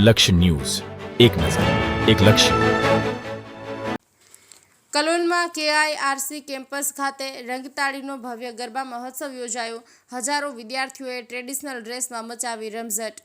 લક્ષ્ય ન્યૂઝ, એક નજર, એક લક્ષ્ય. કલોલમાં કેઆઈઆરસી કેમ્પસ ખાતે રંગતાળીનો ભવ્ય ગરબા મહોત્સવ યોજાયો. હજારો વિદ્યાર્થીઓએ ટ્રેડિશનલ ડ્રેસમાં મચાવી રમઝટ.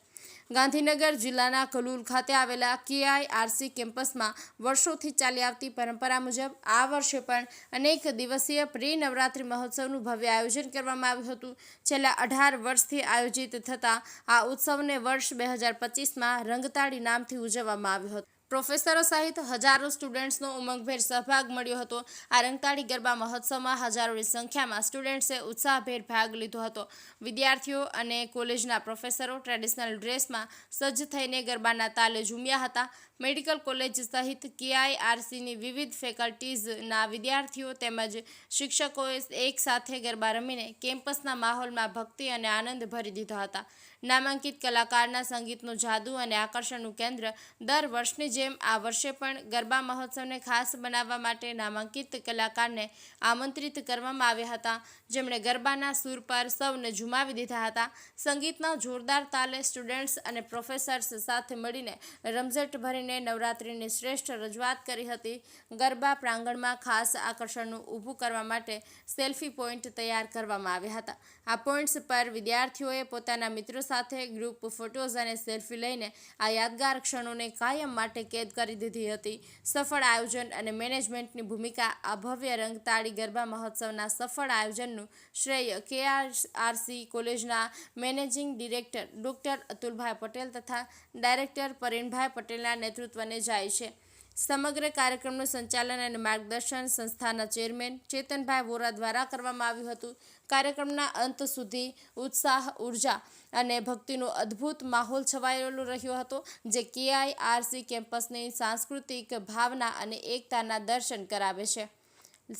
ગાંધીનગર જિલ્લાના કલોલ ખાતે આવેલા કેઆઈઆરસી કેમ્પસમાં વર્ષોથી ચાલી આવતી પરંપરા મુજબ આ વર્ષે પણ અનેક દિવસીય પ્રી નવરાત્રિ મહોત્સવનું ભવ્ય આયોજન કરવામાં આવ્યું હતું. છેલ્લા 18 વર્ષથી આયોજિત થતા આ ઉત્સવને વર્ષ 2025માં રંગતાળી નામથી ઉજવવામાં આવ્યો હતો. પ્રોફેસરો સહિત હજારો સ્ટુડન્ટ્સનો ઉમંગભેર સહભાગ મળ્યો હતો. આ રંગતાળી ગરબા મહોત્સવમાં હજારોની સંખ્યામાં સ્ટુડન્ટ્સે ઉત્સાહભેર ભાગ લીધો હતો. વિદ્યાર્થીઓ અને કોલેજના પ્રોફેસરો ટ્રેડિશનલ ડ્રેસમાં સજ્જ થઈને ગરબાના તાલે ઝૂમ્યા હતા. મેડિકલ કોલેજ સહિત કેઆઈઆરસીની વિવિધ ફેકલ્ટીઝના વિદ્યાર્થીઓ તેમજ શિક્ષકોએ એક સાથે ગરબા રમીને કેમ્પસના માહોલમાં ભક્તિ અને આનંદ ભરી દીધા હતા. નામાંકિત કલાકારના સંગીતનો જાદુ અને આકર્ષણનું કેન્દ્ર દર વર્ષની જેમ આ વર્ષે પણ ગરબા મહોત્સવને ખાસ બનાવવા માટે નામાંકિત કલાકારને આમંત્રિત કરવામાં આવ્યા હતા, જેમણે ગરબાના સૂર પર સૌને ઝુમાવી દીધા હતા. સંગીતના જોરદાર તાલે સ્ટુડન્ટ્સ અને પ્રોફેસર્સ સાથે મળીને રમઝટ ભરીને નવરાત્રિની શ્રેષ્ઠ રજૂઆત કરી હતી. ગરબા પ્રાંગણમાં ખાસ આકર્ષણનું ઊભું કરવા માટે સેલ્ફી પોઈન્ટ તૈયાર કરવામાં આવ્યા હતા. આ પોઈન્ટ્સ પર વિદ્યાર્થીઓએ પોતાના મિત્રો સાથે ગ્રુપ ફોટોઝ અને સેલ્ફી લઈને આ યાદગાર ક્ષણોને કાયમ માટે કેદ કરી દીધી હતી. સફળ આયોજન અને મેનેજમેન્ટની ભૂમિકા. આ ભવ્ય રંગતાળી ગરબા મહોત્સવના સફળ આયોજનનું શ્રેય કેઆરસી કોલેજના મેનેજિંગ ડિરેક્ટર ડોક્ટર અતુલભાઈ પટેલ તથા ડાયરેક્ટર પરેણભાઈ પટેલના નેતૃત્વને જાય છે. સમગ્ર કાર્યક્રમનું સંચાલન અને માર્ગદર્શન સંસ્થાના ચેરમેન ચેતનભાઈ વોરા દ્વારા કરવામાં આવ્યું હતું. કાર્યક્રમના અંત સુધી ઉત્સાહ, ઉર્જા અને ભક્તિનો અદ્ભુત માહોલ છવાયેલો રહ્યો હતો, જે કેઆઈઆરસી કેમ્પસની સાંસ્કૃતિક ભાવના અને એકતાના દર્શન કરાવે છે.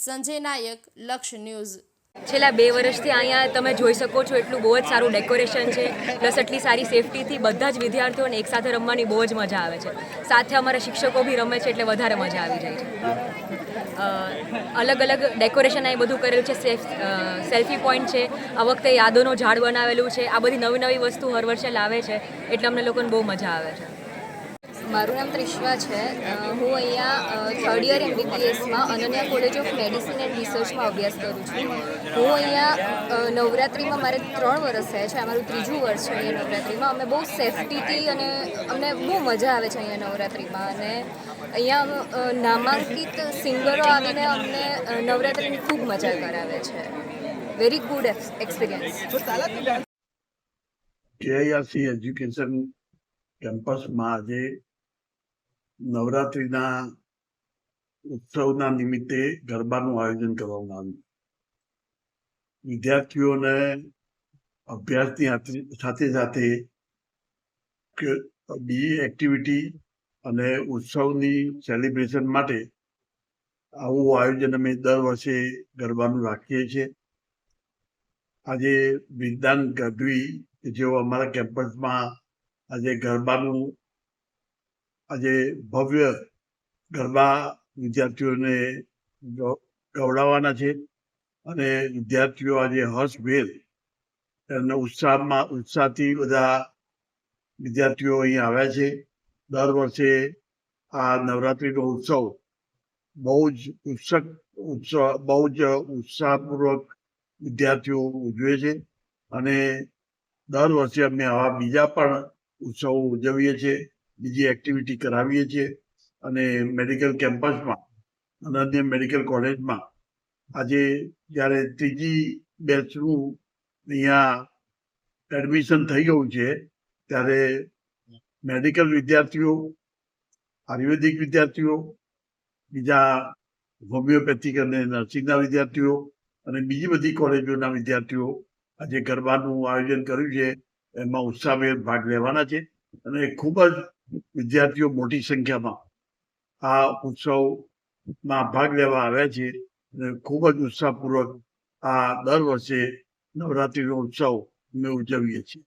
સંજય નાયક, લક્ષ્ય ન્યૂઝ. છેલ્લા 2 વર્ષથી અહીંયા તમે જોઈ શકો છો એટલું બહુ જ સારું ડેકોરેશન છે, પ્લસ એટલી સારી સેફટીથી બધા જ વિદ્યાર્થીઓને એકસાથે રમવાની બહુ જ મજા આવે છે. સાથે અમારા શિક્ષકો બી રમે છે એટલે વધારે મજા આવી જાય છે. અલગ અલગ ડેકોરેશન અહીં બધું કરેલું છે. સેલ્ફી પોઈન્ટ છે, આ વખતે યાદોનો ઝાડ બનાવેલું છે. આ બધી નવી નવી વસ્તુ હર વર્ષે લાવે છે એટલે અમને લોકોને બહુ મજા આવે છે. મારું નામ ત્રિશ્વા છે. હું અહીંયા 3rd યર MBBSમાં Ananya college of medicine and રિસર્ચમાં અભ્યાસ કરું છું. હું અહીંયા નવરાત્રિમાં મારે 3 વર્ષ થયા છે. અમારું 3જું વર્ષ છે અહીંયા નવરાત્રિમાં. અમે બહુ સેફટીથી અને અમને બહુ મજા આવે છે અહીંયા નવરાત્રિમાં. અને અહીંયા નામાંકિત સિંગરો આવીને અમને નવરાત્રિની ખૂબ મજા કરાવે છે. Very good experience. KIRC education કેમ્પસમાં આજે નવરાત્રિના ઉત્સવના નિમિત્તે ગરબાનું આયોજન કરવામાં આવ્યું. વિદ્યાર્થીઓને અભ્યાસની સાથે સાથે બીજી એક્ટિવિટી અને ઉત્સવની સેલિબ્રેશન માટે આવું આયોજન અમે દર વર્ષે ગરબાનું રાખીએ છીએ. આજે વિજ્ઞાન ગઢવી જેઓ અમારા કેમ્પસમાં આજે ગરબાનું આજે ભવ્ય ગરબા વિદ્યાર્થીઓને ગવડાવવાના છે અને વિદ્યાર્થીઓ આજે હર્ષભેર અને ઉત્સાહથી બધા વિદ્યાર્થીઓ અહીં આવ્યા છે. દર વર્ષે આ નવરાત્રિનો ઉત્સવ બહુ જ ઉત્સાહપૂર્વક વિદ્યાર્થીઓ ઉજવે છે અને દર વર્ષે અમે આવા બીજા પણ ઉત્સવો ઉજવીએ છીએ, બીજી એક્ટિવિટી કરાવીએ છીએ. અને મેડિકલ કેમ્પસમાં અનન્ય મેડિકલ કોલેજમાં આજે જ્યારે 3જી બેચનું અહીંયા એડમિશન થઈ ગયું છે ત્યારે મેડિકલ વિદ્યાર્થીઓ, આયુર્વેદિક વિદ્યાર્થીઓ, બીજા હોમિયોપેથિક અને નર્સિંગના વિદ્યાર્થીઓ અને બીજી બધી કોલેજોના વિદ્યાર્થીઓ આજે ગરબાનું આયોજન કર્યું છે. એમાં ઉત્સાહભેર ભાગ લેવાના છે અને ખૂબ જ વિદ્યાર્થીઓ મોટી સંખ્યામાં આ ઉત્સવમાં ભાગ લેવા આવ્યા છે અને ખૂબ જ ઉત્સાહપૂર્વક આ દર વર્ષે નવરાત્રિનો ઉત્સવ અમે ઉજવીએ છીએ.